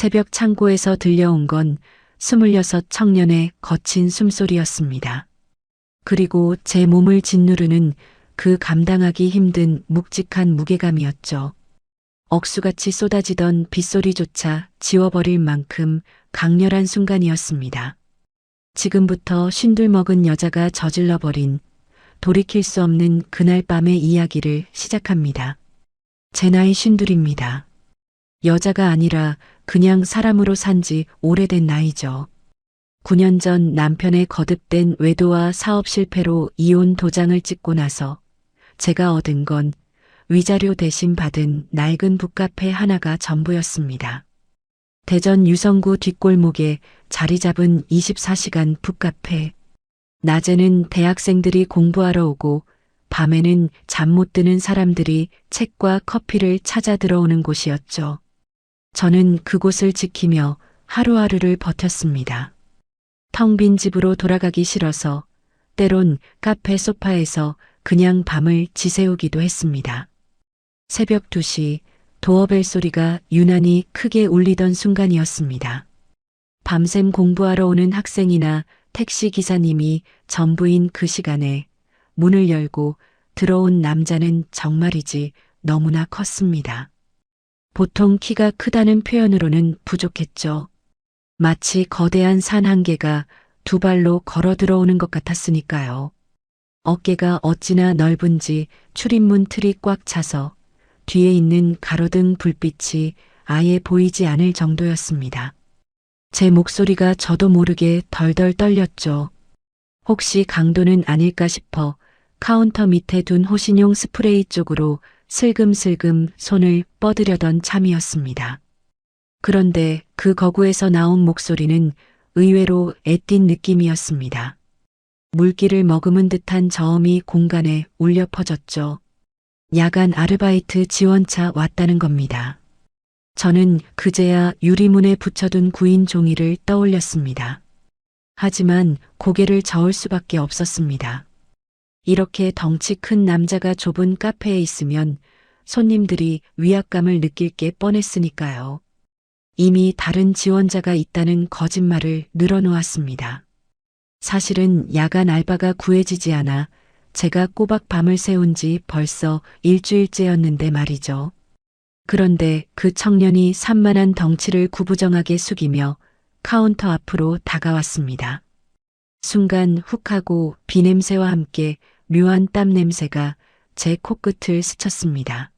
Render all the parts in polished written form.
새벽 창고에서 들려온 건 26 청년의 거친 숨소리였습니다. 그리고 제 몸을 짓누르는 그 감당하기 힘든 묵직한 무게감이었죠. 억수같이 쏟아지던 빗소리조차 지워버릴 만큼 강렬한 순간이었습니다. 지금부터 쉰둘먹은 여자가 저질러버린 돌이킬 수 없는 그날 밤의 이야기를 시작합니다. 제 나이 쉰둘입니다. 여자가 아니라 그냥 사람으로 산지 오래된 나이죠. 9년 전 남편의 거듭된 외도와 사업 실패로 이혼 도장을 찍고 나서 제가 얻은 건 위자료 대신 받은 낡은 북카페 하나가 전부였습니다. 대전 유성구 뒷골목에 자리 잡은 24시간 북카페. 낮에는 대학생들이 공부하러 오고 밤에는 잠 못 드는 사람들이 책과 커피를 찾아 들어오는 곳이었죠. 저는 그곳을 지키며 하루하루를 버텼습니다. 텅 빈 집으로 돌아가기 싫어서 때론 카페 소파에서 그냥 밤을 지새우기도 했습니다. 새벽 2시 도어벨 소리가 유난히 크게 울리던 순간이었습니다. 밤샘 공부하러 오는 학생이나 택시 기사님이 전부인 그 시간에 문을 열고 들어온 남자는 정말이지 너무나 컸습니다. 보통 키가 크다는 표현으로는 부족했죠. 마치 거대한 산 한 개가 두 발로 걸어 들어오는 것 같았으니까요. 어깨가 어찌나 넓은지 출입문 틀이 꽉 차서 뒤에 있는 가로등 불빛이 아예 보이지 않을 정도였습니다. 제 목소리가 저도 모르게 덜덜 떨렸죠. 혹시 강도는 아닐까 싶어 카운터 밑에 둔 호신용 스프레이 쪽으로 슬금슬금 손을 뻗으려던 참이었습니다. 그런데 그 거구에서 나온 목소리는 의외로 애띤 느낌이었습니다. 물기를 머금은 듯한 저음이 공간에 울려 퍼졌죠. 야간 아르바이트 지원차 왔다는 겁니다. 저는 그제야 유리문에 붙여둔 구인 종이를 떠올렸습니다. 하지만 고개를 저을 수밖에 없었습니다. 이렇게 덩치 큰 남자가 좁은 카페에 있으면 손님들이 위압감을 느낄 게 뻔했으니까요. 이미 다른 지원자가 있다는 거짓말을 늘어놓았습니다. 사실은 야간 알바가 구해지지 않아 제가 꼬박 밤을 새운 지 벌써 일주일째였는데 말이죠. 그런데 그 청년이 산만한 덩치를 구부정하게 숙이며 카운터 앞으로 다가왔습니다. 순간 훅하고 비냄새와 함께 묘한 땀 냄새가 제 코끝을 스쳤습니다.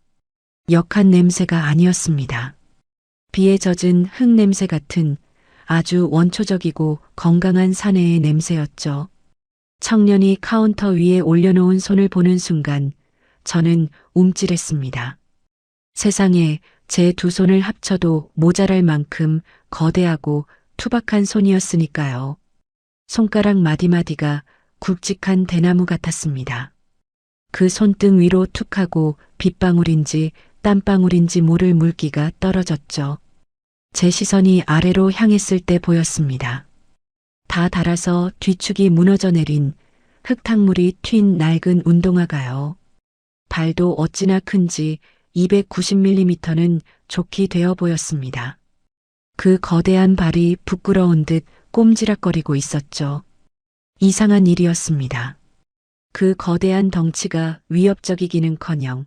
역한 냄새가 아니었습니다. 비에 젖은 흙 냄새 같은 아주 원초적이고 건강한 사내의 냄새였죠. 청년이 카운터 위에 올려놓은 손을 보는 순간 저는 움찔했습니다. 세상에 제 두 손을 합쳐도 모자랄 만큼 거대하고 투박한 손이었으니까요. 손가락 마디마디가 굵직한 대나무 같았습니다. 그 손등 위로 툭하고 빗방울인지 땀방울인지 모를 물기가 떨어졌죠. 제 시선이 아래로 향했을 때 보였습니다. 다 닳아서 뒤축이 무너져 내린 흙탕물이 튄 낡은 운동화가요. 발도 어찌나 큰지 290mm는 좋게 되어 보였습니다. 그 거대한 발이 부끄러운 듯 꼼지락거리고 있었죠. 이상한 일이었습니다. 그 거대한 덩치가 위협적이기는커녕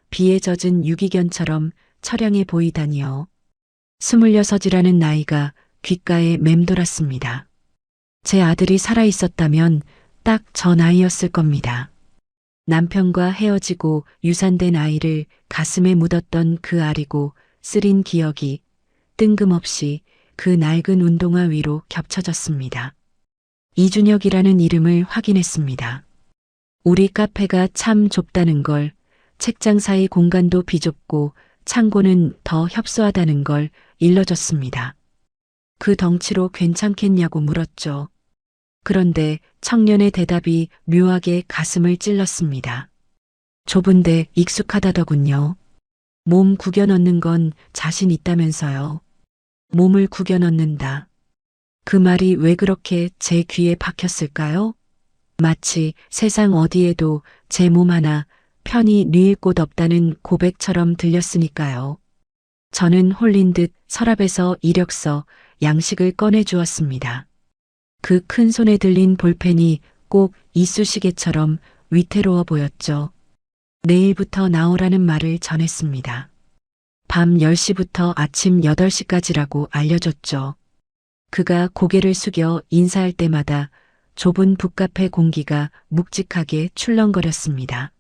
비에 젖은 유기견처럼 처량해 보이다니요. 26이라는 나이가 귓가에 맴돌았습니다. 제 아들이 살아있었다면 딱 저 나이였을 겁니다. 남편과 헤어지고 유산된 아이를 가슴에 묻었던 그 아리고 쓰린 기억이 뜬금없이 그 낡은 운동화 위로 겹쳐졌습니다. 이준혁이라는 이름을 확인했습니다. 우리 카페가 참 좁다는 걸, 책장 사이 공간도 비좁고 창고는 더 협소하다는 걸 일러줬습니다. 그 덩치로 괜찮겠냐고 물었죠. 그런데 청년의 대답이 묘하게 가슴을 찔렀습니다. 좁은데 익숙하다더군요. 몸 구겨 넣는 건 자신 있다면서요. 몸을 구겨 넣는다. 그 말이 왜 그렇게 제 귀에 박혔을까요? 마치 세상 어디에도 제 몸 하나 편히 뉘일 곳 없다는 고백처럼 들렸으니까요. 저는 홀린 듯 서랍에서 이력서, 양식을 꺼내 주었습니다. 그 큰 손에 들린 볼펜이 꼭 이쑤시개처럼 위태로워 보였죠. 내일부터 나오라는 말을 전했습니다. 밤 10시부터 아침 8시까지라고 알려줬죠. 그가 고개를 숙여 인사할 때마다 좁은 북카페 공기가 묵직하게 출렁거렸습니다.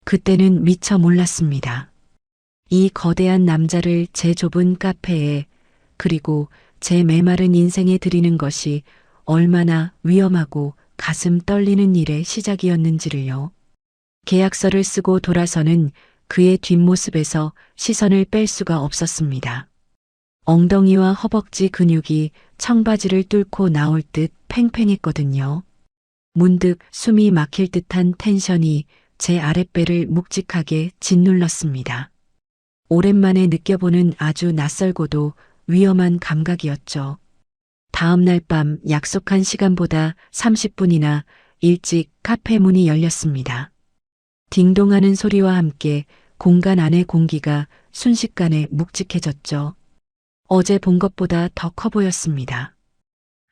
그때는 미처 몰랐습니다. 이 거대한 남자를 제 좁은 카페에, 그리고 제 메마른 인생에 들이는 것이 얼마나 위험하고 가슴 떨리는 일의 시작이었는지를요. 계약서를 쓰고 돌아서는 그의 뒷모습에서 시선을 뺄 수가 없었습니다. 엉덩이와 허벅지 근육이 청바지를 뚫고 나올 듯 팽팽했거든요. 문득 숨이 막힐 듯한 텐션이 제 아랫배를 묵직하게 짓눌렀습니다. 오랜만에 느껴보는 아주 낯설고도 위험한 감각이었죠. 다음 날 밤 약속한 시간보다 30분이나 일찍 카페 문이 열렸습니다. 딩동하는 소리와 함께 공간 안의 공기가 순식간에 묵직해졌죠. 어제 본 것보다 더 커 보였습니다.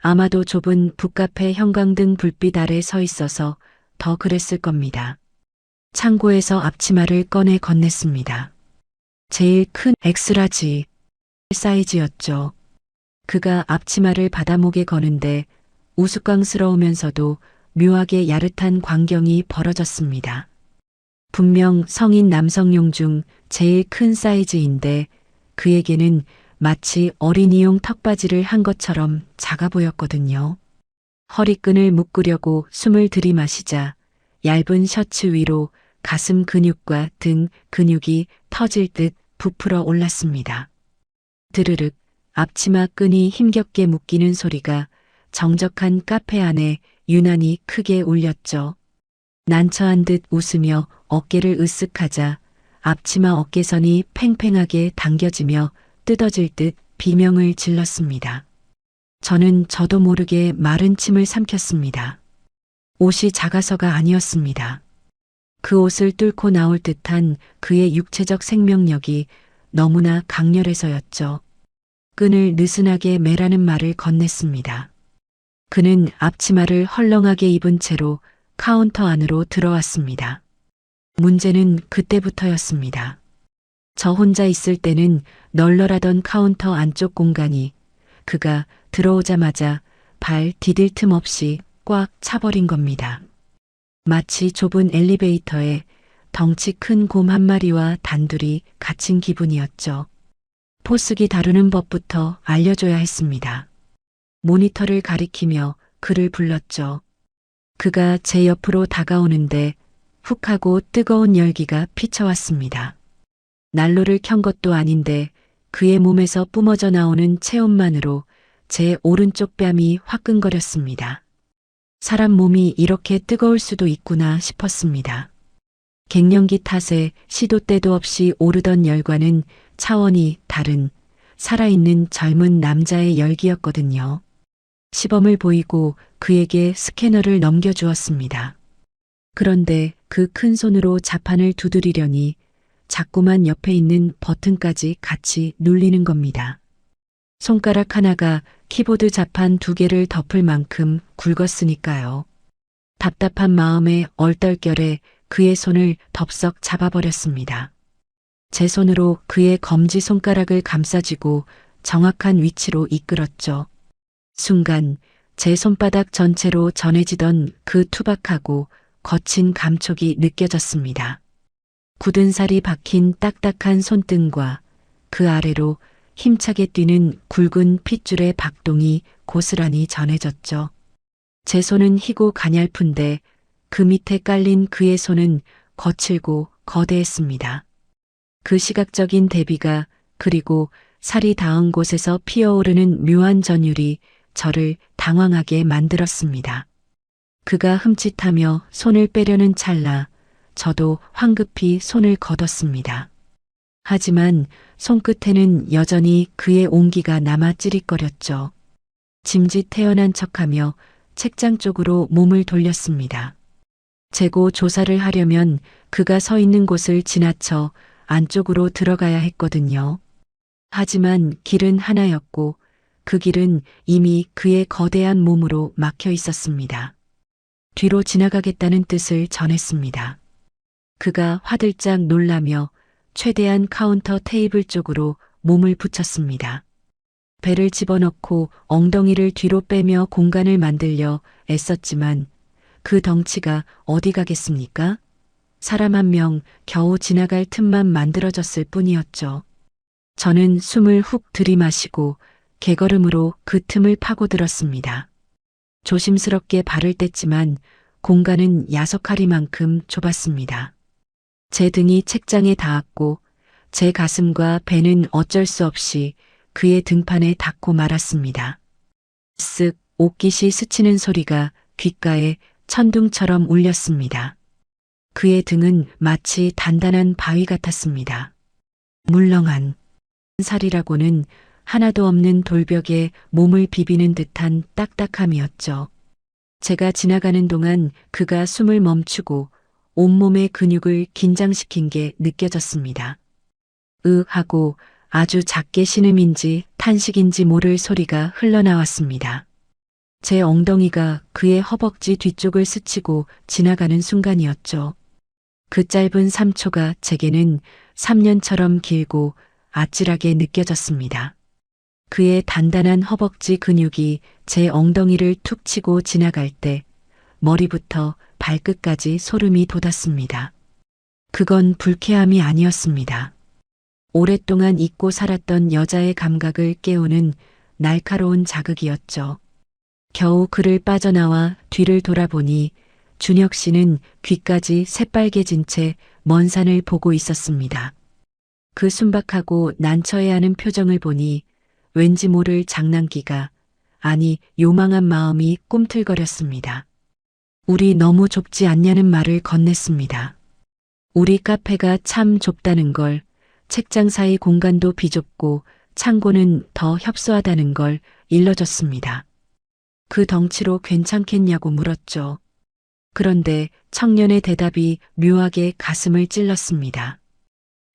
아마도 좁은 북카페 형광등 불빛 아래 서 있어서 더 그랬을 겁니다. 창고에서 앞치마를 꺼내 건넸습니다. 제일 큰 엑스라지 사이즈였죠. 그가 앞치마를 바다목에 거는데 우스꽝스러우면서도 묘하게 야릇한 광경이 벌어졌습니다. 분명 성인 남성용 중 제일 큰 사이즈인데 그에게는 마치 어린이용 턱바지를 한 것처럼 작아 보였거든요. 허리끈을 묶으려고 숨을 들이마시자 얇은 셔츠 위로 가슴 근육과 등 근육이 터질 듯 부풀어 올랐습니다. 드르륵 앞치마 끈이 힘겹게 묶이는 소리가 정적한 카페 안에 유난히 크게 울렸죠. 난처한 듯 웃으며 어깨를 으쓱하자 앞치마 어깨선이 팽팽하게 당겨지며 뜯어질 듯 비명을 질렀습니다. 저는 저도 모르게 마른 침을 삼켰습니다. 옷이 작아서가 아니었습니다. 그 옷을 뚫고 나올 듯한 그의 육체적 생명력이 너무나 강렬해서였죠. 끈을 느슨하게 매라는 말을 건넸습니다. 그는 앞치마를 헐렁하게 입은 채로 카운터 안으로 들어왔습니다. 문제는 그때부터였습니다. 저 혼자 있을 때는 널널하던 카운터 안쪽 공간이 그가 들어오자마자 발 디딜 틈 없이 꽉 차버린 겁니다. 마치 좁은 엘리베이터에 덩치 큰 곰 한 마리와 단둘이 갇힌 기분이었죠. 포스기 다루는 법부터 알려줘야 했습니다. 모니터를 가리키며 그를 불렀죠. 그가 제 옆으로 다가오는데 훅 하고 뜨거운 열기가 피쳐왔습니다. 난로를 켠 것도 아닌데 그의 몸에서 뿜어져 나오는 체온만으로 제 오른쪽 뺨이 화끈거렸습니다. 사람 몸이 이렇게 뜨거울 수도 있구나 싶었습니다. 갱년기 탓에 시도 때도 없이 오르던 열과는 차원이 다른 살아있는 젊은 남자의 열기였거든요. 시범을 보이고 그에게 스캐너를 넘겨주었습니다. 그런데 그 큰 손으로 자판을 두드리려니 자꾸만 옆에 있는 버튼까지 같이 눌리는 겁니다. 손가락 하나가 키보드 자판 2개를 덮을 만큼 굵었으니까요. 답답한 마음에 얼떨결에 그의 손을 덥석 잡아버렸습니다. 제 손으로 그의 검지 손가락을 감싸쥐고 정확한 위치로 이끌었죠. 순간 제 손바닥 전체로 전해지던 그 투박하고 거친 감촉이 느껴졌습니다. 굳은 살이 박힌 딱딱한 손등과 그 아래로 힘차게 뛰는 굵은 핏줄의 박동이 고스란히 전해졌죠. 제 손은 희고 가냘픈데 그 밑에 깔린 그의 손은 거칠고 거대했습니다. 그 시각적인 대비가 그리고 살이 닿은 곳에서 피어오르는 묘한 전율이 저를 당황하게 만들었습니다. 그가 흠칫하며 손을 빼려는 찰나 저도 황급히 손을 걷었습니다. 하지만 손끝에는 여전히 그의 온기가 남아 찌릿거렸죠. 짐짓 태연한 척하며 책장 쪽으로 몸을 돌렸습니다. 재고 조사를 하려면 그가 서 있는 곳을 지나쳐 안쪽으로 들어가야 했거든요. 하지만 길은 하나였고 그 길은 이미 그의 거대한 몸으로 막혀 있었습니다. 뒤로 지나가겠다는 뜻을 전했습니다. 그가 화들짝 놀라며 최대한 카운터 테이블 쪽으로 몸을 붙였습니다. 배를 집어넣고 엉덩이를 뒤로 빼며 공간을 만들려 애썼지만 그 덩치가 어디 가겠습니까? 사람 한 명 겨우 지나갈 틈만 만들어졌을 뿐이었죠. 저는 숨을 훅 들이마시고 개걸음으로 그 틈을 파고들었습니다. 조심스럽게 발을 뗐지만 공간은 야석하리만큼 좁았습니다. 제 등이 책장에 닿았고 제 가슴과 배는 어쩔 수 없이 그의 등판에 닿고 말았습니다. 쓱 옷깃이 스치는 소리가 귓가에 천둥처럼 울렸습니다. 그의 등은 마치 단단한 바위 같았습니다. 물렁한 살이라고는 하나도 없는 돌벽에 몸을 비비는 듯한 딱딱함이었죠. 제가 지나가는 동안 그가 숨을 멈추고 온몸의 근육을 긴장시킨 게 느껴졌습니다. 하고 아주 작게 신음인지 탄식인지 모를 소리가 흘러나왔습니다. 제 엉덩이가 그의 허벅지 뒤쪽을 스치고 지나가는 순간이었죠. 그 짧은 3초가 제게는 3년처럼 길고 아찔하게 느껴졌습니다. 그의 단단한 허벅지 근육이 제 엉덩이를 툭 치고 지나갈 때 머리부터 발끝까지 소름이 돋았습니다. 그건 불쾌함이 아니었습니다. 오랫동안 잊고 살았던 여자의 감각을 깨우는 날카로운 자극이었죠. 겨우 그를 빠져나와 뒤를 돌아보니 준혁 씨는 귀까지 새빨개진 채 먼 산을 보고 있었습니다. 그 순박하고 난처해하는 표정을 보니 왠지 모를 장난기가, 아니 요망한 마음이 꿈틀거렸습니다. 우리 너무 좁지 않냐는 말을 건넸습니다. 우리 카페가 참 좁다는 걸, 책장 사이 공간도 비좁고 창고는 더 협소하다는 걸 일러줬습니다. 그 덩치로 괜찮겠냐고 물었죠. 그런데 청년의 대답이 묘하게 가슴을 찔렀습니다.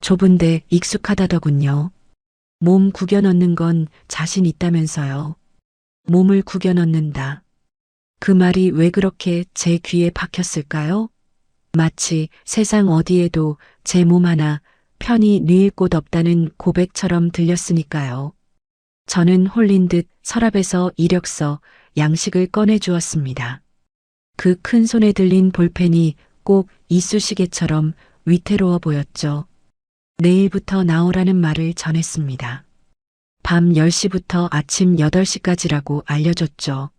좁은데 익숙하다더군요. 몸 구겨 넣는 건 자신 있다면서요. 몸을 구겨 넣는다. 그 말이 왜 그렇게 제 귀에 박혔을까요? 마치 세상 어디에도 제 몸 하나 편히 누일 곳 없다는 고백처럼 들렸으니까요. 저는 홀린 듯 서랍에서 이력서, 양식을 꺼내 주었습니다. 그 큰 손에 들린 볼펜이 꼭 이쑤시개처럼 위태로워 보였죠. 내일부터 나오라는 말을 전했습니다. 밤 10시부터 아침 8시까지라고 알려줬죠.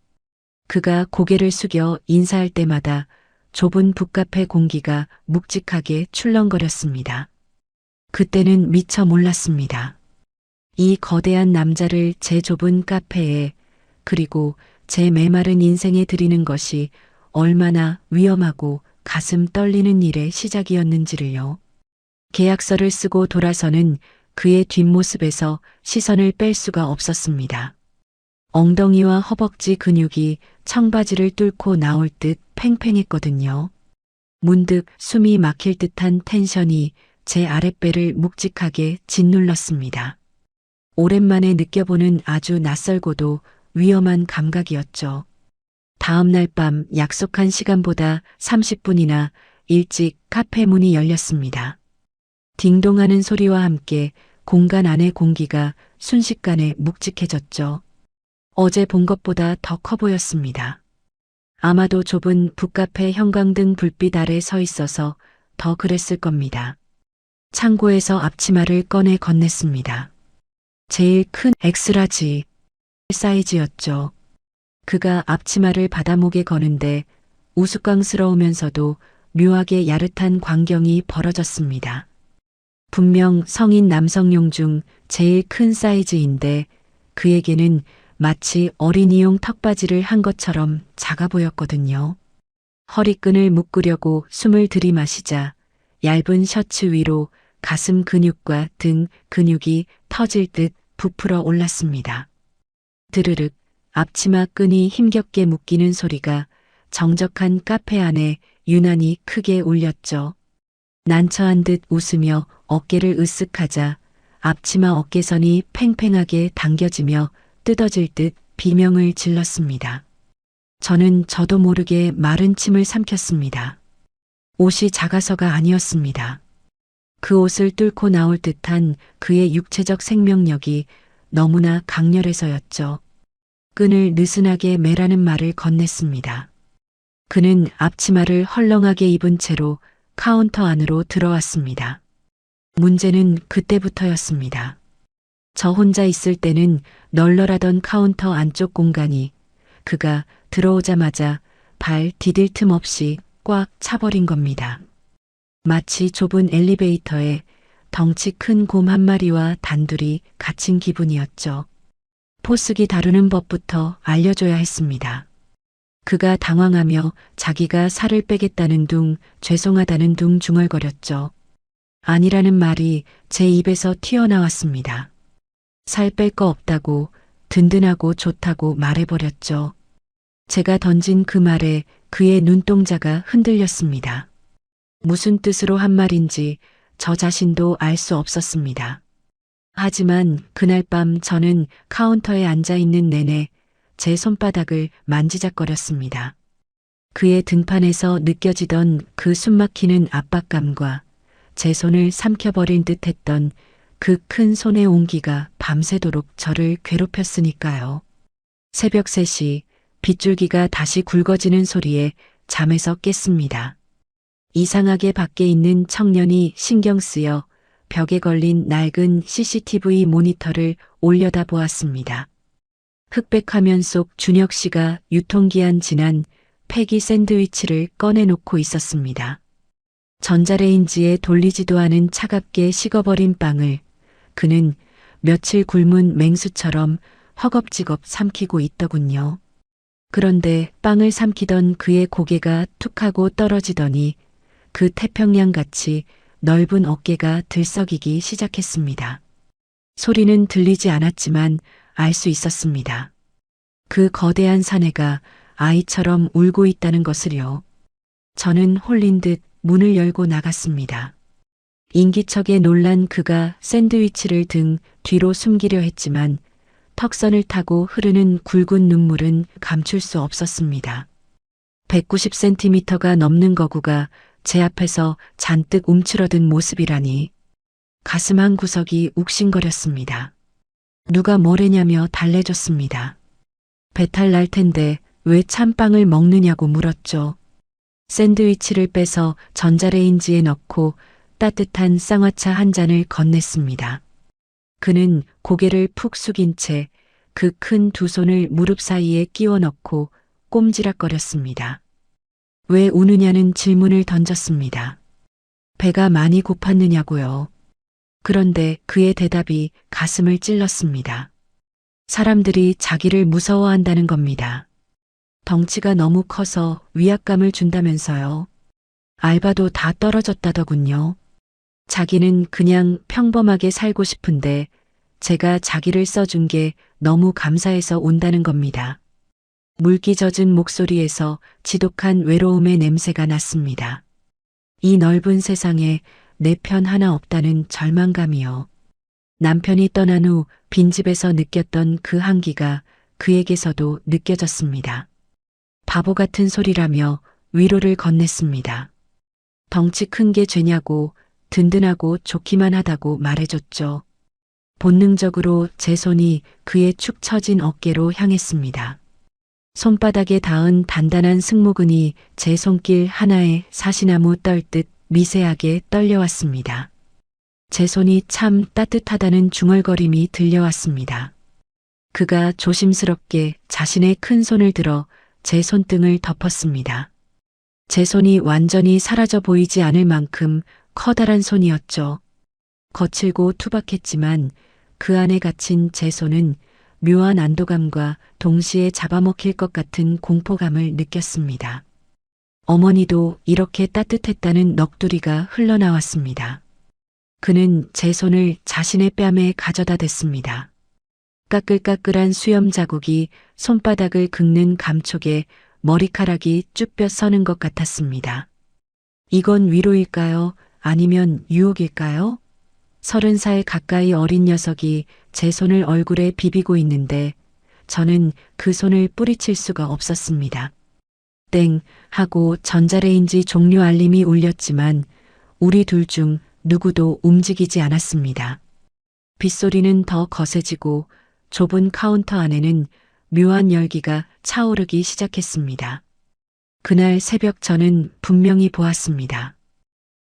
그가 고개를 숙여 인사할 때마다 좁은 북카페 공기가 묵직하게 출렁거렸습니다. 그때는 미처 몰랐습니다. 이 거대한 남자를 제 좁은 카페에, 그리고 제 메마른 인생에 들이는 것이 얼마나 위험하고 가슴 떨리는 일의 시작이었는지를요. 계약서를 쓰고 돌아서는 그의 뒷모습에서 시선을 뺄 수가 없었습니다. 엉덩이와 허벅지 근육이 청바지를 뚫고 나올 듯 팽팽했거든요. 문득 숨이 막힐 듯한 텐션이 제 아랫배를 묵직하게 짓눌렀습니다. 오랜만에 느껴보는 아주 낯설고도 위험한 감각이었죠. 다음 날 밤 약속한 시간보다 30분이나 일찍 카페 문이 열렸습니다. 딩동하는 소리와 함께 공간 안의 공기가 순식간에 묵직해졌죠. 어제 본 것보다 더 커 보였습니다. 아마도 좁은 북카페 형광등 불빛 아래 서 있어서 더 그랬을 겁니다. 창고에서 앞치마를 꺼내 건넸습니다. 제일 큰 엑스라지 사이즈였죠. 그가 앞치마를 바다목에 거는데 우스꽝스러우면서도 묘하게 야릇한 광경이 벌어졌습니다. 분명 성인 남성용 중 제일 큰 사이즈인데 그에게는 마치 어린이용 턱바지를 한 것처럼 작아 보였거든요. 허리끈을 묶으려고 숨을 들이마시자 얇은 셔츠 위로 가슴 근육과 등 근육이 터질 듯 부풀어 올랐습니다. 드르륵 앞치마 끈이 힘겹게 묶이는 소리가 정적한 카페 안에 유난히 크게 울렸죠. 난처한 듯 웃으며 어깨를 으쓱하자 앞치마 어깨선이 팽팽하게 당겨지며 뜯어질 듯 비명을 질렀습니다. 저도 모르게 마른 침을 삼켰습니다. 옷이 작아서가 아니었습니다. 그 옷을 뚫고 나올 듯한 그의 육체적 생명력이 너무나 강렬해서였죠. 끈을 느슨하게 매라는 말을 건넸습니다. 그는 앞치마를 헐렁하게 입은 채로 카운터 안으로 들어왔습니다. 문제는 그때부터였습니다. 저 혼자 있을 때는 널널하던 카운터 안쪽 공간이 그가 들어오자마자 발 디딜 틈 없이 꽉 차버린 겁니다. 마치 좁은 엘리베이터에 덩치 큰 곰 한 마리와 단둘이 갇힌 기분이었죠. 포스기 다루는 법부터 알려줘야 했습니다. 그가 당황하며 자기가 살을 빼겠다는 둥, 죄송하다는 둥 중얼거렸죠. 아니라는 말이 제 입에서 튀어나왔습니다. 살 뺄 거 없다고, 든든하고 좋다고 말해버렸죠. 제가 던진 그 말에 그의 눈동자가 흔들렸습니다. 무슨 뜻으로 한 말인지 저 자신도 알 수 없었습니다. 하지만 그날 밤 저는 카운터에 앉아 있는 내내 제 손바닥을 만지작거렸습니다. 그의 등판에서 느껴지던 그 숨막히는 압박감과 제 손을 삼켜버린 듯 했던 그 큰 손의 온기가 밤새도록 저를 괴롭혔으니까요. 새벽 3시 빗줄기가 다시 굵어지는 소리에 잠에서 깼습니다. 이상하게 밖에 있는 청년이 신경 쓰여 벽에 걸린 낡은 CCTV 모니터를 올려다 보았습니다. 흑백 화면 속 준혁 씨가 유통기한 지난 폐기 샌드위치를 꺼내놓고 있었습니다. 전자레인지에 돌리지도 않은 차갑게 식어버린 빵을 그는 며칠 굶은 맹수처럼 허겁지겁 삼키고 있더군요. 그런데 빵을 삼키던 그의 고개가 툭 하고 떨어지더니 그 태평양같이 넓은 어깨가 들썩이기 시작했습니다. 소리는 들리지 않았지만 알 수 있었습니다. 그 거대한 사내가 아이처럼 울고 있다는 것을요. 저는 홀린 듯 문을 열고 나갔습니다. 인기척에 놀란 그가 샌드위치를 등 뒤로 숨기려 했지만 턱선을 타고 흐르는 굵은 눈물은 감출 수 없었습니다. 190cm가 넘는 거구가 제 앞에서 잔뜩 움츠러든 모습이라니 가슴 한 구석이 욱신거렸습니다. 누가 뭐래냐며 달래줬습니다. 배탈 날 텐데 왜 찬빵을 먹느냐고 물었죠. 샌드위치를 빼서 전자레인지에 넣고 따뜻한 쌍화차 한 잔을 건넸습니다. 그는 고개를 푹 숙인 채 그 큰 두 손을 무릎 사이에 끼워 넣고 꼼지락거렸습니다. 왜 우느냐는 질문을 던졌습니다. 배가 많이 고팠느냐고요. 그런데 그의 대답이 가슴을 찔렀습니다. 사람들이 자기를 무서워한다는 겁니다. 덩치가 너무 커서 위압감을 준다면서요. 알바도 다 떨어졌다더군요. 자기는 그냥 평범하게 살고 싶은데 제가 자기를 써준 게 너무 감사해서 온다는 겁니다. 물기 젖은 목소리에서 지독한 외로움의 냄새가 났습니다. 이 넓은 세상에 내 편 하나 없다는 절망감이요. 남편이 떠난 후 빈집에서 느꼈던 그 한기가 그에게서도 느껴졌습니다. 바보 같은 소리라며 위로를 건넸습니다. 덩치 큰 게 죄냐고 든든하고 좋기만 하다고 말해줬죠. 본능적으로 제 손이 그의 축 처진 어깨로 향했습니다. 손바닥에 닿은 단단한 승모근이 제 손길 하나에 사시나무 떨듯 미세하게 떨려왔습니다. 제 손이 참 따뜻하다는 중얼거림이 들려왔습니다. 그가 조심스럽게 자신의 큰 손을 들어 제 손등을 덮었습니다. 제 손이 완전히 사라져 보이지 않을 만큼 커다란 손이었죠. 거칠고 투박했지만 그 안에 갇힌 제 손은 묘한 안도감과 동시에 잡아먹힐 것 같은 공포감을 느꼈습니다. 어머니도 이렇게 따뜻했다는 넋두리가 흘러나왔습니다. 그는 제 손을 자신의 뺨에 가져다 댔습니다. 까끌까끌한 수염 자국이 손바닥을 긁는 감촉에 머리카락이 쭈뼛 서는 것 같았습니다. 이건 위로일까요? 아니면 유혹일까요? 30살 가까이 어린 녀석이 제 손을 얼굴에 비비고 있는데 저는 그 손을 뿌리칠 수가 없었습니다. 땡 하고 전자레인지 종료 알림이 울렸지만 우리 둘 중 누구도 움직이지 않았습니다. 빗소리는 더 거세지고 좁은 카운터 안에는 묘한 열기가 차오르기 시작했습니다. 그날 새벽 저는 분명히 보았습니다.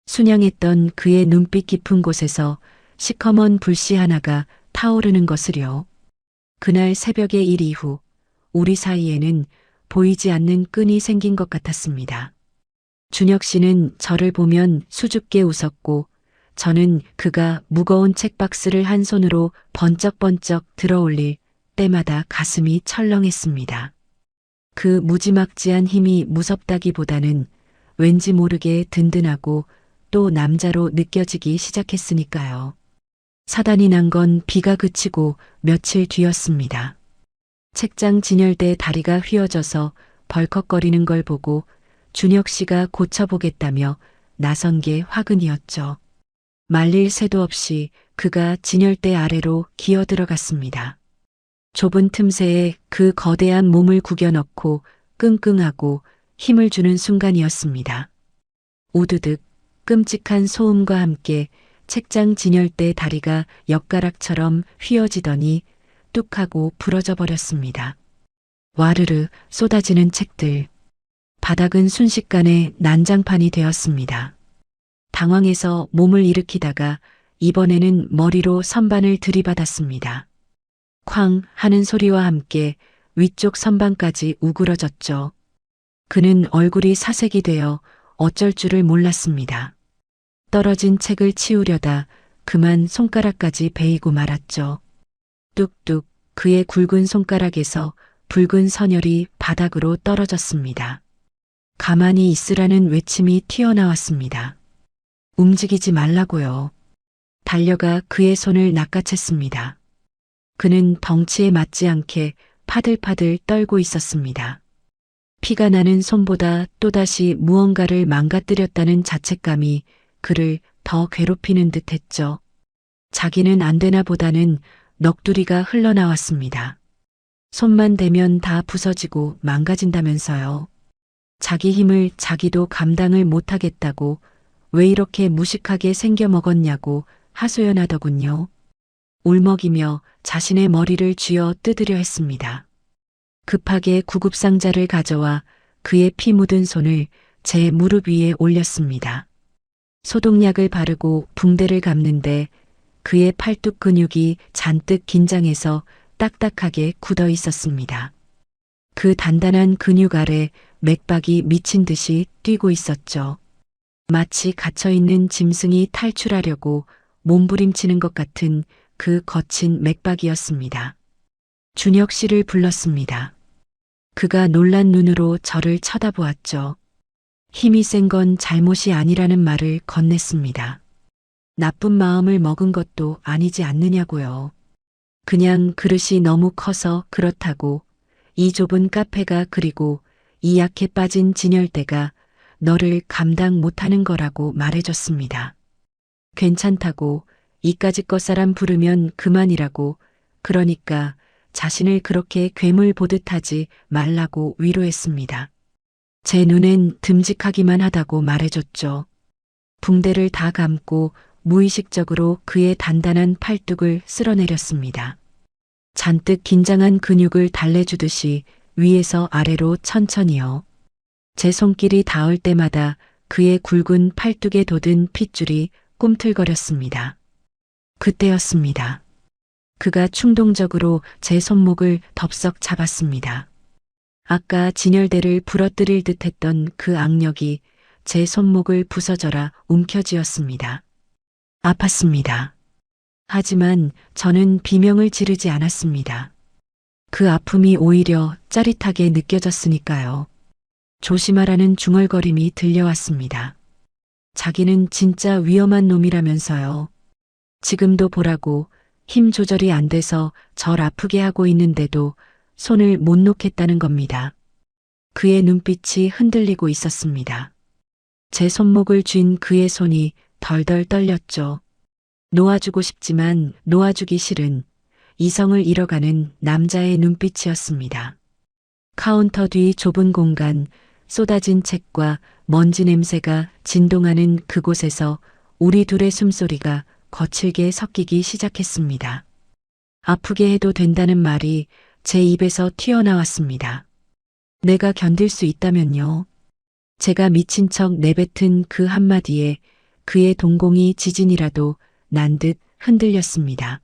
순양했던 그의 눈빛 깊은 곳에서 시커먼 불씨 하나가 타오르는 것을요. 그날 새벽의 일 이후 우리 사이에는 보이지 않는 끈이 생긴 것 같았습니다. 준혁 씨는 저를 보면 수줍게 웃었고 저는 그가 무거운 책박스를 한 손으로 번쩍번쩍 들어올릴 때마다 가슴이 철렁했습니다. 그 무지막지한 힘이 무섭다기보다는 왠지 모르게 든든하고 또 남자로 느껴지기 시작했으니까요. 사단이 난 건 비가 그치고 며칠 뒤였습니다. 책장 진열대 다리가 휘어져서 벌컥거리는 걸 보고 준혁 씨가 고쳐보겠다며 나선 게 화근이었죠. 말릴 새도 없이 그가 진열대 아래로 기어 들어갔습니다. 좁은 틈새에 그 거대한 몸을 구겨 넣고 끙끙하고 힘을 주는 순간이었습니다. 우드득 끔찍한 소음과 함께 책장 진열대 다리가 엿가락처럼 휘어지더니 뚝하고 부러져 버렸습니다. 와르르 쏟아지는 책들. 바닥은 순식간에 난장판이 되었습니다. 당황해서 몸을 일으키다가 이번에는 머리로 선반을 들이받았습니다. 쾅 하는 소리와 함께 위쪽 선반까지 우그러졌죠. 그는 얼굴이 사색이 되어 어쩔 줄을 몰랐습니다. 떨어진 책을 치우려다 그만 손가락까지 베이고 말았죠. 뚝뚝 그의 굵은 손가락에서 붉은 선혈이 바닥으로 떨어졌습니다. 가만히 있으라는 외침이 튀어나왔습니다. 움직이지 말라고요. 달려가 그의 손을 낚아챘습니다. 그는 덩치에 맞지 않게 파들파들 떨고 있었습니다. 피가 나는 손보다 또다시 무언가를 망가뜨렸다는 자책감이 그를 더 괴롭히는 듯 했죠. 자기는 안 되나 보다는 넋두리가 흘러나왔습니다. 손만 대면 다 부서지고 망가진다면서요. 자기 힘을 자기도 감당을 못하겠다고 왜 이렇게 무식하게 생겨 먹었냐고 하소연하더군요. 울먹이며 자신의 머리를 쥐어 뜯으려 했습니다. 급하게 구급상자를 가져와 그의 피 묻은 손을 제 무릎 위에 올렸습니다. 소독약을 바르고 붕대를 감는데 그의 팔뚝 근육이 잔뜩 긴장해서 딱딱하게 굳어 있었습니다. 그 단단한 근육 아래 맥박이 미친 듯이 뛰고 있었죠. 마치 갇혀있는 짐승이 탈출하려고 몸부림치는 것 같은 그 거친 맥박이었습니다. 준혁 씨를 불렀습니다. 그가 놀란 눈으로 저를 쳐다보았죠. 힘이 센 건 잘못이 아니라는 말을 건넸습니다. 나쁜 마음을 먹은 것도 아니지 않느냐고요. 그냥 그릇이 너무 커서 그렇다고 이 좁은 카페가 그리고 이 약해 빠진 진열대가 너를 감당 못하는 거라고 말해줬습니다. 괜찮다고 이까짓 것 사람 부르면 그만이라고 그러니까 자신을 그렇게 괴물 보듯 하지 말라고 위로했습니다. 제 눈엔 듬직하기만 하다고 말해줬죠. 붕대를 다 감고 무의식적으로 그의 단단한 팔뚝을 쓸어내렸습니다. 잔뜩 긴장한 근육을 달래주듯이 위에서 아래로 천천히요. 제 손길이 닿을 때마다 그의 굵은 팔뚝에 돋은 핏줄이 꿈틀거렸습니다. 그때였습니다. 그가 충동적으로 제 손목을 덥석 잡았습니다. 아까 진열대를 부러뜨릴 듯했던 그 악력이 제 손목을 부서져라 움켜쥐었습니다. 아팠습니다. 하지만 저는 비명을 지르지 않았습니다. 그 아픔이 오히려 짜릿하게 느껴졌으니까요. 조심하라는 중얼거림이 들려왔습니다. 자기는 진짜 위험한 놈이라면서요. 지금도 보라고 힘 조절이 안 돼서 절 아프게 하고 있는데도 손을 못 놓겠다는 겁니다. 그의 눈빛이 흔들리고 있었습니다. 제 손목을 쥔 그의 손이 덜덜 떨렸죠. 놓아주고 싶지만 놓아주기 싫은 이성을 잃어가는 남자의 눈빛이었습니다. 카운터 뒤 좁은 공간, 쏟아진 책과 먼지 냄새가 진동하는 그곳에서 우리 둘의 숨소리가 거칠게 섞이기 시작했습니다. 아프게 해도 된다는 말이 제 입에서 튀어나왔습니다. 내가 견딜 수 있다면요. 제가 미친 척 내뱉은 그 한마디에 그의 동공이 지진이라도 난 듯 흔들렸습니다.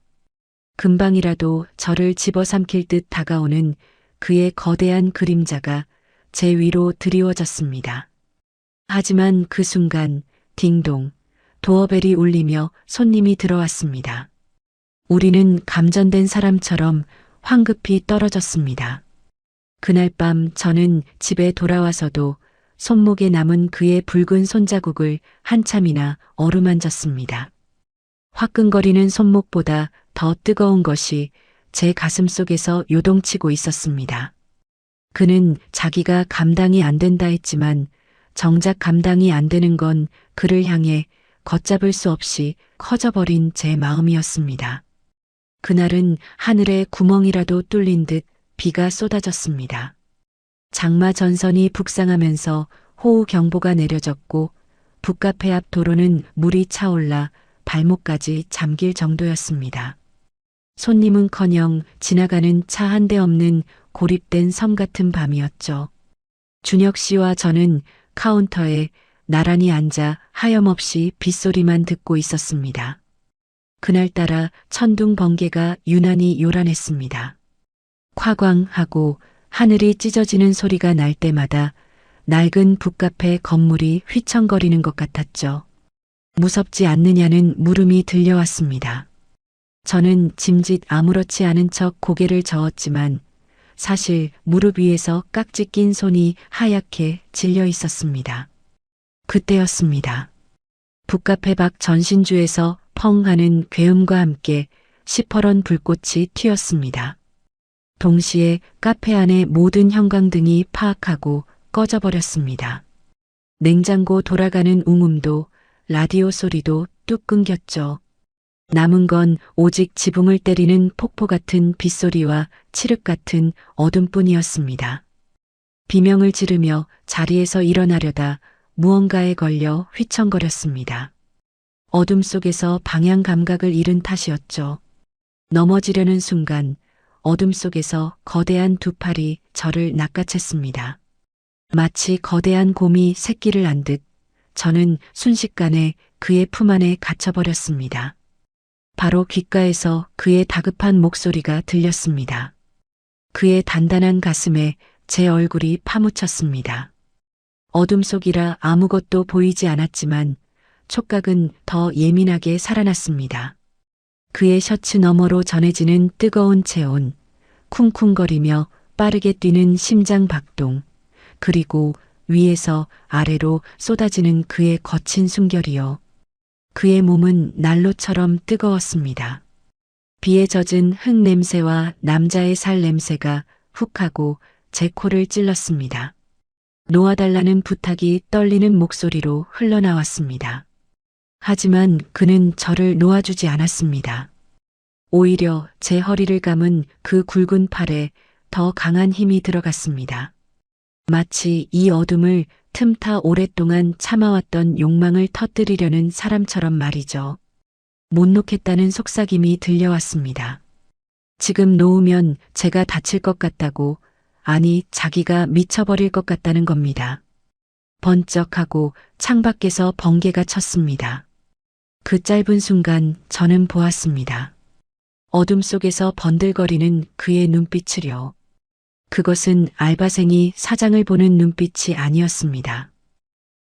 금방이라도 저를 집어삼킬 듯 다가오는 그의 거대한 그림자가 제 위로 드리워졌습니다. 하지만 그 순간 딩동 도어벨이 울리며 손님이 들어왔습니다. 우리는 감전된 사람처럼 황급히 떨어졌습니다. 그날 밤 저는 집에 돌아와서도 손목에 남은 그의 붉은 손자국을 한참이나 어루만졌습니다. 화끈거리는 손목보다 더 뜨거운 것이 제 가슴 속에서 요동치고 있었습니다. 그는 자기가 감당이 안 된다 했지만 정작 감당이 안 되는 건 그를 향해 걷잡을 수 없이 커져버린 제 마음이었습니다. 그날은 하늘에 구멍이라도 뚫린 듯 비가 쏟아졌습니다. 장마 전선이 북상하면서 호우 경보가 내려졌고 북카페 앞 도로는 물이 차올라 발목까지 잠길 정도였습니다. 손님은커녕 지나가는 차 한 대 없는 고립된 섬 같은 밤이었죠. 준혁 씨와 저는 카운터에 나란히 앉아 하염없이 빗소리만 듣고 있었습니다. 그날따라 천둥 번개가 유난히 요란했습니다. 콱광하고 하늘이 찢어지는 소리가 날 때마다 낡은 북카페 건물이 휘청거리는 것 같았죠. 무섭지 않느냐는 물음이 들려왔습니다. 저는 짐짓 아무렇지 않은 척 고개를 저었지만 사실 무릎 위에서 깍지 낀 손이 하얗게 질려 있었습니다. 그때였습니다. 북카페 밖 전신주에서 펑 하는 괴음과 함께 시퍼런 불꽃이 튀었습니다. 동시에 카페 안의 모든 형광등이 파악하고 꺼져버렸습니다. 냉장고 돌아가는 웅음도 라디오 소리도 뚝 끊겼죠. 남은 건 오직 지붕을 때리는 폭포 같은 빗소리와 칠흑 같은 어둠뿐이었습니다. 비명을 지르며 자리에서 일어나려다 무언가에 걸려 휘청거렸습니다. 어둠 속에서 방향 감각을 잃은 탓이었죠. 넘어지려는 순간 어둠 속에서 거대한 두 팔이 저를 낚아챘습니다. 마치 거대한 곰이 새끼를 안 듯 저는 순식간에 그의 품 안에 갇혀버렸습니다. 바로 귓가에서 그의 다급한 목소리가 들렸습니다. 그의 단단한 가슴에 제 얼굴이 파묻혔습니다. 어둠 속이라 아무것도 보이지 않았지만 촉각은 더 예민하게 살아났습니다. 그의 셔츠 너머로 전해지는 뜨거운 체온, 쿵쿵거리며 빠르게 뛰는 심장 박동, 그리고 위에서 아래로 쏟아지는 그의 거친 숨결이요. 그의 몸은 난로처럼 뜨거웠습니다. 비에 젖은 흙 냄새와 남자의 살 냄새가 훅하고 제 코를 찔렀습니다. 놓아달라는 부탁이 떨리는 목소리로 흘러나왔습니다. 하지만 그는 저를 놓아주지 않았습니다. 오히려 제 허리를 감은 그 굵은 팔에 더 강한 힘이 들어갔습니다. 마치 이 어둠을 틈타 오랫동안 참아왔던 욕망을 터뜨리려는 사람처럼 말이죠. 못 놓겠다는 속삭임이 들려왔습니다. 지금 놓으면 제가 다칠 것 같다고, 아니 자기가 미쳐버릴 것 같다는 겁니다. 번쩍하고 창밖에서 번개가 쳤습니다. 그 짧은 순간 저는 보았습니다. 어둠 속에서 번들거리는 그의 눈빛을요. 그것은 알바생이 사장을 보는 눈빛이 아니었습니다.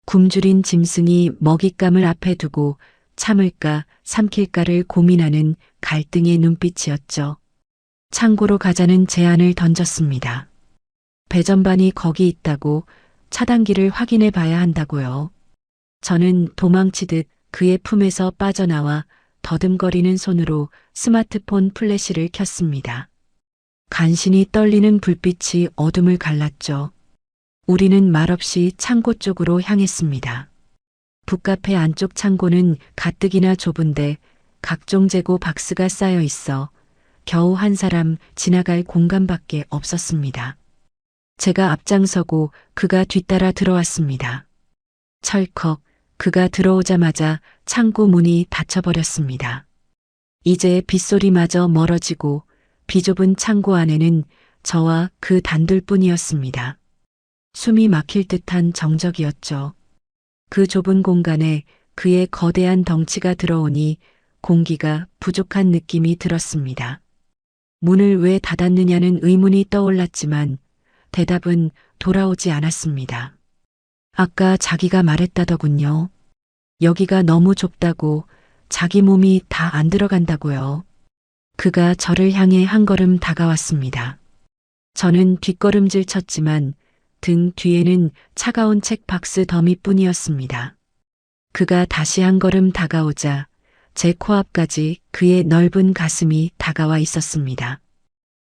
굶주린 짐승이 먹잇감을 앞에 두고 참을까 삼킬까를 고민하는 갈등의 눈빛이었죠. 창고로 가자는 제안을 던졌습니다. 배전반이 거기 있다고, 차단기를 확인해 봐야 한다고요. 저는 도망치듯 그의 품에서 빠져나와 더듬거리는 손으로 스마트폰 플래시를 켰습니다. 간신히 떨리는 불빛이 어둠을 갈랐죠. 우리는 말없이 창고 쪽으로 향했습니다. 북카페 안쪽 창고는 가뜩이나 좁은데 각종 재고 박스가 쌓여 있어 겨우 한 사람 지나갈 공간밖에 없었습니다. 제가 앞장서고 그가 뒤따라 들어왔습니다. 철컥 그가 들어오자마자 창고 문이 닫혀버렸습니다. 이제 빗소리마저 멀어지고 비좁은 창고 안에는 저와 그 단둘뿐이었습니다. 숨이 막힐 듯한 정적이었죠. 그 좁은 공간에 그의 거대한 덩치가 들어오니 공기가 부족한 느낌이 들었습니다. 문을 왜 닫았느냐는 의문이 떠올랐지만 대답은 돌아오지 않았습니다. 아까 자기가 말했다더군요. 여기가 너무 좁다고, 자기 몸이 다 안 들어간다고요. 그가 저를 향해 한 걸음 다가왔습니다. 저는 뒷걸음질 쳤지만 등 뒤에는 차가운 책 박스 더미뿐이었습니다. 그가 다시 한 걸음 다가오자 제 코앞까지 그의 넓은 가슴이 다가와 있었습니다.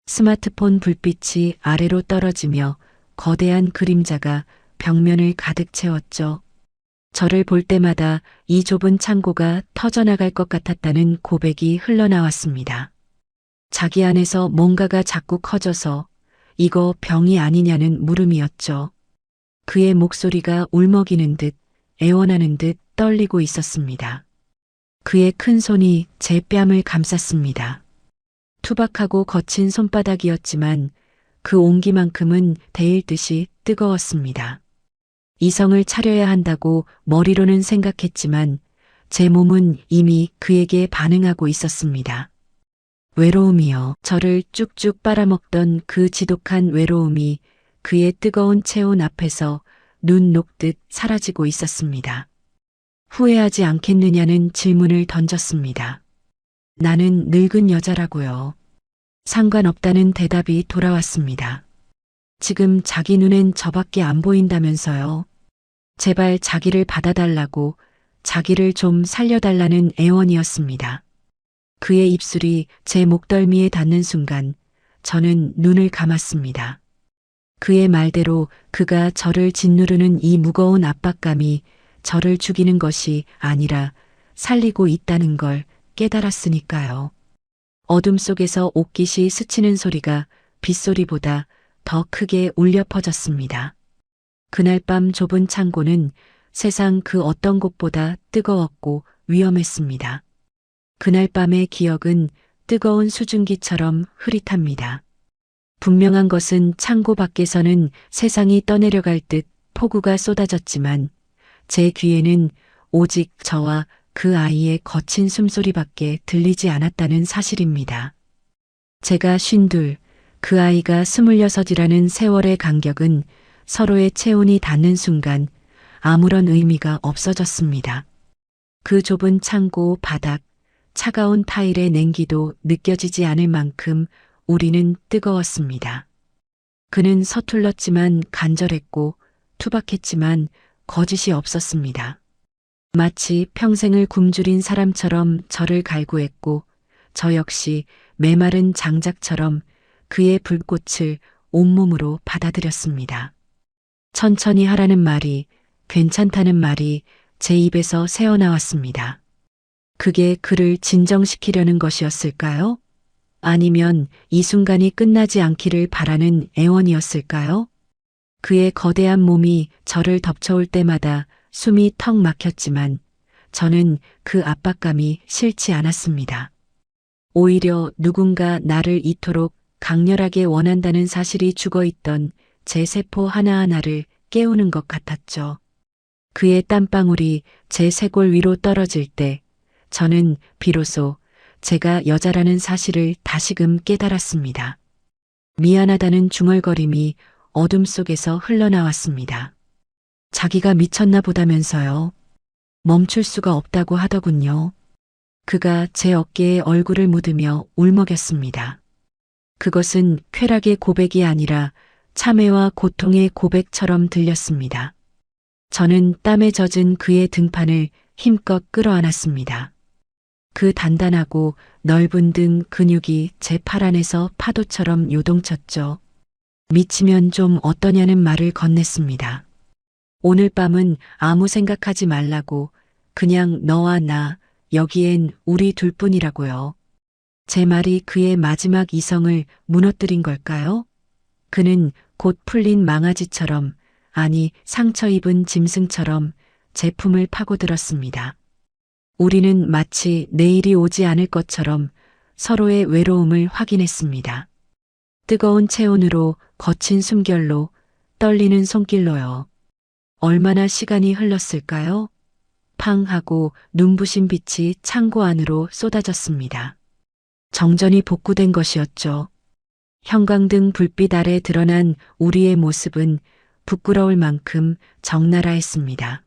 스마트폰 불빛이 아래로 떨어지며 거대한 그림자가 벽면을 가득 채웠죠. 저를 볼 때마다 이 좁은 창고가 터져나갈 것 같았다는 고백이 흘러나왔습니다. 자기 안에서 뭔가가 자꾸 커져서 이거 병이 아니냐는 물음이었죠. 그의 목소리가 울먹이는 듯 애원하는 듯 떨리고 있었습니다. 그의 큰 손이 제 뺨을 감쌌습니다. 투박하고 거친 손바닥이었지만 그 온기만큼은 데일 듯이 뜨거웠습니다. 이성을 차려야 한다고 머리로는 생각했지만 제 몸은 이미 그에게 반응하고 있었습니다. 외로움이요. 저를 쭉쭉 빨아먹던 그 지독한 외로움이 그의 뜨거운 체온 앞에서 눈 녹듯 사라지고 있었습니다. 후회하지 않겠느냐는 질문을 던졌습니다. 나는 늙은 여자라고요. 상관없다는 대답이 돌아왔습니다. 지금 자기 눈엔 저밖에 안 보인다면서요. 제발 자기를 받아달라고, 자기를 좀 살려달라는 애원이었습니다. 그의 입술이 제 목덜미에 닿는 순간 저는 눈을 감았습니다. 그의 말대로 그가 저를 짓누르는 이 무거운 압박감이 저를 죽이는 것이 아니라 살리고 있다는 걸 깨달았으니까요. 어둠 속에서 옥깃이 스치는 소리가 빗소리보다 더 크게 울려 퍼졌습니다. 그날 밤 좁은 창고는 세상 그 어떤 곳보다 뜨거웠고 위험했습니다. 그날 밤의 기억은 뜨거운 수증기처럼 흐릿합니다. 분명한 것은 창고 밖에서는 세상이 떠내려갈 듯 폭우가 쏟아졌지만 제 귀에는 오직 저와 그 아이의 거친 숨소리밖에 들리지 않았다는 사실입니다. 제가 52, 그 아이가 26이라는 세월의 간격은 서로의 체온이 닿는 순간 아무런 의미가 없어졌습니다. 그 좁은 창고 바닥, 차가운 타일의 냉기도 느껴지지 않을 만큼 우리는 뜨거웠습니다. 그는 서툴렀지만 간절했고 투박했지만 거짓이 없었습니다. 마치 평생을 굶주린 사람처럼 저를 갈구했고 저 역시 메마른 장작처럼 그의 불꽃을 온몸으로 받아들였습니다. 천천히 하라는 말이, 괜찮다는 말이 제 입에서 새어나왔습니다. 그게 그를 진정시키려는 것이었을까요? 아니면 이 순간이 끝나지 않기를 바라는 애원이었을까요? 그의 거대한 몸이 저를 덮쳐올 때마다 숨이 턱 막혔지만 저는 그 압박감이 싫지 않았습니다. 오히려 누군가 나를 이토록 강렬하게 원한다는 사실이 죽어있던 제 세포 하나하나를 깨우는 것 같았죠. 그의 땀방울이 제 쇄골 위로 떨어질 때 저는 비로소 제가 여자라는 사실을 다시금 깨달았습니다. 미안하다는 중얼거림이 어둠 속에서 흘러나왔습니다. 자기가 미쳤나 보다면서요. 멈출 수가 없다고 하더군요. 그가 제 어깨에 얼굴을 묻으며 울먹였습니다. 그것은 쾌락의 고백이 아니라 참회와 고통의 고백처럼 들렸습니다. 저는 땀에 젖은 그의 등판을 힘껏 끌어안았습니다. 그 단단하고 넓은 등 근육이 제 팔 안에서 파도처럼 요동쳤죠. 미치면 좀 어떠냐는 말을 건넸습니다. 오늘 밤은 아무 생각하지 말라고, 그냥 너와 나, 여기엔 우리 둘뿐이라고요. 제 말이 그의 마지막 이성을 무너뜨린 걸까요? 그는 곧 풀린 망아지처럼, 아니 상처 입은 짐승처럼 제 품을 파고들었습니다. 우리는 마치 내일이 오지 않을 것처럼 서로의 외로움을 확인했습니다. 뜨거운 체온으로, 거친 숨결로, 떨리는 손길로요. 얼마나 시간이 흘렀을까요? 팡 하고 눈부신 빛이 창고 안으로 쏟아졌습니다. 정전이 복구된 것이었죠. 형광등 불빛 아래 드러난 우리의 모습은 부끄러울 만큼 적나라했습니다.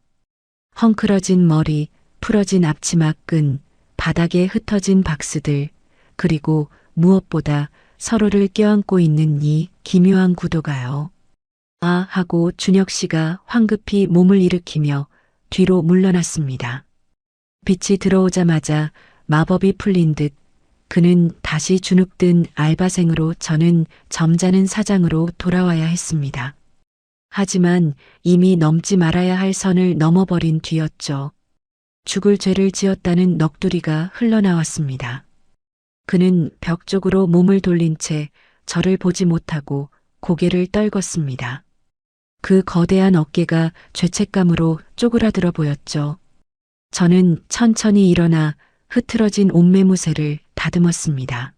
헝클어진 머리, 풀어진 앞치마 끈, 바닥에 흩어진 박스들, 그리고 무엇보다 서로를 껴안고 있는 이 기묘한 구도가요. 아 하고 준혁 씨가 황급히 몸을 일으키며 뒤로 물러났습니다. 빛이 들어오자마자 마법이 풀린 듯 그는 다시 주눅든 알바생으로, 저는 점잖은 사장으로 돌아와야 했습니다. 하지만 이미 넘지 말아야 할 선을 넘어버린 뒤였죠. 죽을 죄를 지었다는 넋두리가 흘러나왔습니다. 그는 벽 쪽으로 몸을 돌린 채 저를 보지 못하고 고개를 떨궜습니다. 그 거대한 어깨가 죄책감으로 쪼그라들어 보였죠. 저는 천천히 일어나 흐트러진 옷매무새를 다듬었습니다.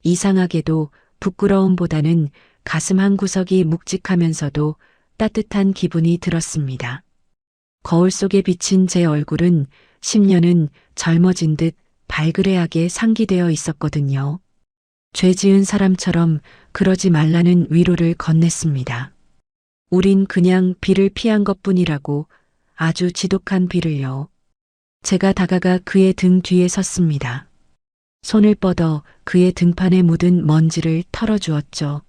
이상하게도 부끄러움보다는 가슴 한 구석이 묵직하면서도 따뜻한 기분이 들었습니다. 거울 속에 비친 제 얼굴은 10년은 젊어진 듯 발그레하게 상기되어 있었거든요. 죄 지은 사람처럼 그러지 말라는 위로를 건넸습니다. 우린 그냥 비를 피한 것뿐이라고, 아주 지독한 비를요. 제가 다가가 그의 등 뒤에 섰습니다. 손을 뻗어 그의 등판에 묻은 먼지를 털어주었죠.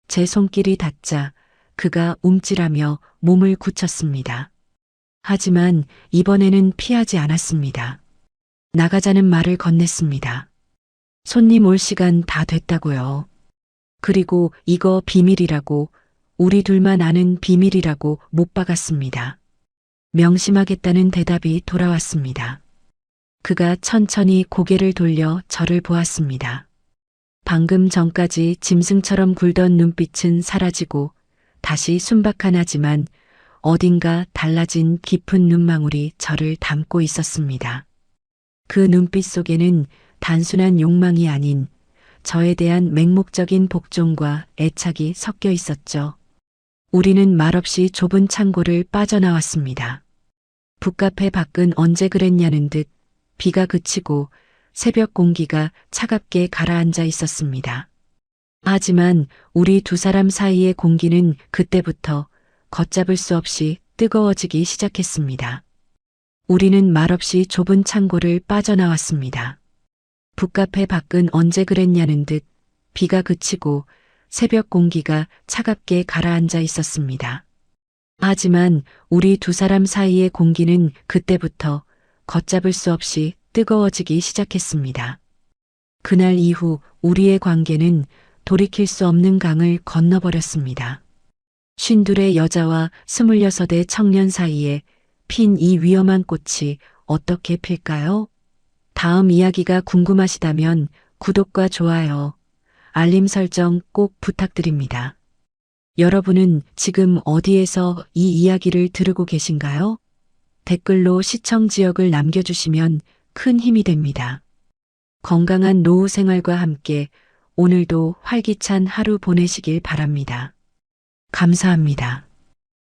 제 손길이 닿자 그가 움찔하며 몸을 굳혔습니다. 하지만 이번에는 피하지 않았습니다. 나가자는 말을 건넸습니다. 손님 올 시간 다 됐다고요. 그리고 이거 비밀이라고, 우리 둘만 아는 비밀이라고 못 박았습니다. 명심하겠다는 대답이 돌아왔습니다. 그가 천천히 고개를 돌려 저를 보았습니다. 방금 전까지 짐승처럼 굴던 눈빛은 사라지고 다시 순박한, 하지만 어딘가 달라진 깊은 눈망울이 저를 담고 있었습니다. 그 눈빛 속에는 단순한 욕망이 아닌 저에 대한 맹목적인 복종과 애착이 섞여 있었죠. 우리는 말없이 좁은 창고를 빠져나왔습니다. 북카페 밖은 언제 그랬냐는 듯 비가 그치고 새벽 공기가 차갑게 가라앉아 있었습니다. 하지만 우리 두 사람 사이의 공기는 그때부터 걷잡을 수 없이 뜨거워지기 시작했습니다. 우리는 말없이 좁은 창고를 빠져나왔습니다. 북카페 밖은 언제 그랬냐는 듯 비가 그치고 새벽 공기가 차갑게 가라앉아 있었습니다. 하지만 우리 두 사람 사이의 공기는 그때부터 걷잡을 수 없이 뜨거워지기 시작했습니다. 그날 이후 우리의 관계는 돌이킬 수 없는 강을 건너버렸습니다. 52의 여자와 26의 청년 사이에 핀 이 위험한 꽃이 어떻게 필까요? 다음 이야기가 궁금하시다면 구독과 좋아요, 알림 설정 꼭 부탁드립니다. 여러분은 지금 어디에서 이 이야기를 들으고 계신가요? 댓글로 시청 지역을 남겨주시면 큰 힘이 됩니다. 건강한 노후 생활과 함께 오늘도 활기찬 하루 보내시길 바랍니다. 감사합니다.